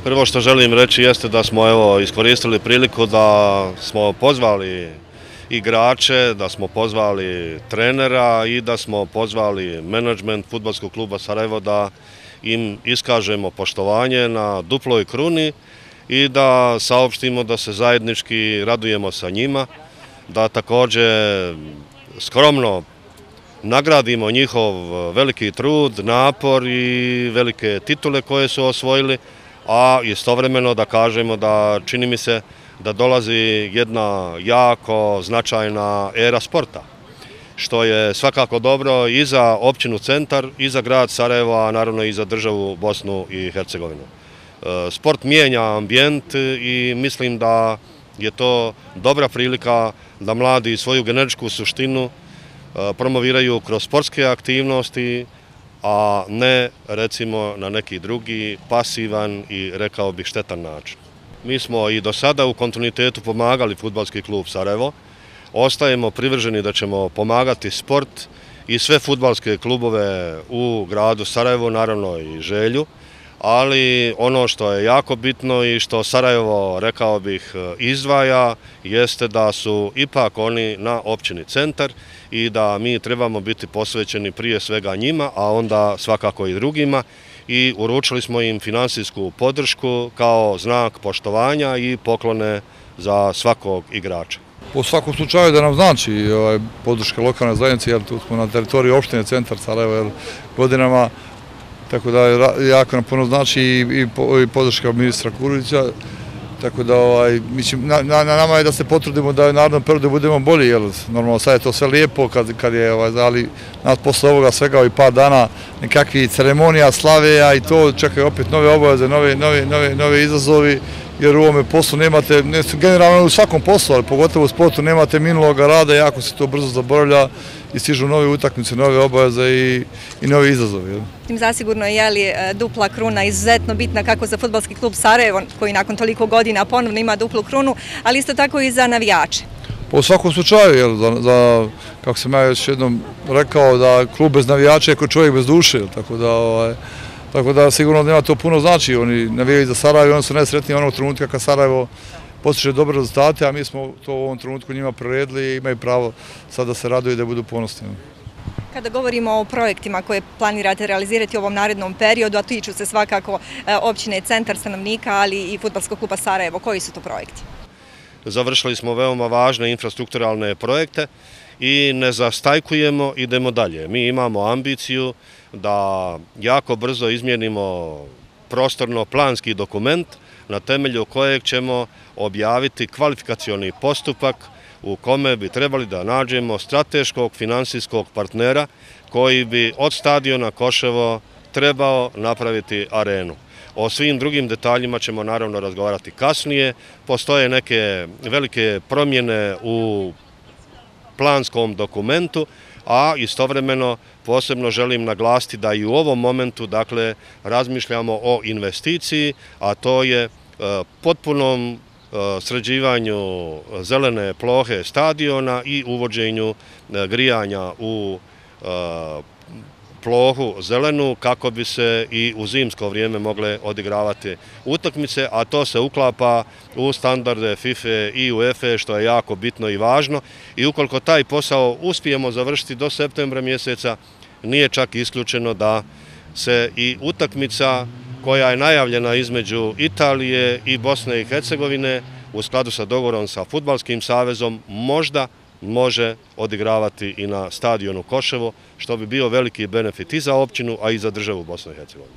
Prvo što želim reći jeste da smo iskoristili priliku da smo pozvali igrače, da smo pozvali trenera i da smo pozvali menadžment Fudbalskog kluba Sarajevo da im iskažemo poštovanje na duploj kruni i da saopštimo da se zajednički radujemo sa njima, da također skromno nagradimo njihov veliki trud, napor i velike titule koje su osvojili, a istovremeno da kažemo da čini mi se da dolazi jedna jako značajna era sporta, što je svakako dobro i za općinu Centar, i za grad Sarajevo, a naravno i za državu Bosnu i Hercegovinu. Sport mijenja ambijent i mislim da je to dobra prilika da mladi svoju genetičku suštinu promoviraju kroz sportske aktivnosti, a ne recimo na neki drugi pasivan i rekao bih štetan način. Mi smo i do sada u kontinuitetu pomagali Fudbalski klub Sarajevo, ostajemo privrženi da ćemo pomagati sport i sve fudbalske klubove u gradu Sarajevo, naravno i Želju, ali ono što je jako bitno i što Sarajevo, rekao bih, izdvaja jeste da su ipak oni na općini Centar i da mi trebamo biti posvećeni prije svega njima, a onda svakako i drugima, i uručili smo im finansijsku podršku kao znak poštovanja i poklone za svakog igrača. U svakom slučaju da nam znači podrška lokalne zajednice, jer tu smo na teritoriji opštine Centar Sarajevo godinama, tako da jako nam puno znači i podrška ministra Kurovića, tako da na nama je da se potrudimo da u narednom periodu budemo bolji, jer normalno sad je to sve lijepo, kad je, ali nas posle ovoga svega i par dana nekakvih ceremonija, slave, a i to čekaju opet nove obaveze, nove izazovi, jer u ovome poslu nemate, generalno u svakom poslu, ali pogotovo u sportu nemate minulog rada, jako se to brzo zaboravlja i stižu nove utakmice, nove obaveze i novi izazovi. Tim zasigurno je dupla kruna izuzetno bitna kako za Fudbalski klub Sarajevo, koji nakon toliko godina ponovno ima duplu krunu, ali isto tako i za navijače. U svakom slučaju, kako sam ja još jednom rekao, da klub bez navijača je kao čovjek bez duše, tako da sigurno nema to puno znači. Oni navijaju za Sarajevo i oni su najsretniji onog trenutka kad Sarajevo postiže dobre rezultate, a mi smo to u ovom trenutku njima priredili i imaju pravo sad da se raduju i da budu ponosni. Kada govorimo o projektima koje planirate realizirati u ovom narednom periodu, a tiču se svakako općine Centar, stanovnika, ali i Fudbalskog kluba Sarajevo, koji su to projekti? Završili smo veoma važne infrastrukturalne projekte i ne zastajkujemo, idemo dalje. Mi imamo ambiciju da jako brzo izmijenimo prostorno-planski dokument na temelju kojeg ćemo objaviti kvalifikacioni postupak u kome bi trebali da nađemo strateškog finansijskog partnera koji bi od stadiona Koševo trebao napraviti arenu. O svim drugim detaljima ćemo naravno razgovarati kasnije. Postoje neke velike promjene u planskom dokumentu, a istovremeno posebno želim naglasiti da i u ovom momentu razmišljamo o investiciji, a to je potpunom sređivanju zelene plohe stadiona i uvođenju grijanja u plohu zelenu kako bi se i u zimsko vrijeme mogle odigravati utakmice, a to se uklapa u standarde FIFA i UEFA, što je jako bitno i važno. I ukoliko taj posao uspijemo završiti do septembra mjeseca, nije čak isključeno da se i utakmica koja je najavljena između Italije i Bosne i Hercegovine u skladu sa dogovorom sa Fudbalskim savezom možda može odigravati i na stadionu Koševo, što bi bio veliki benefit i za općinu, a i za državu Bosne i Hercegovine.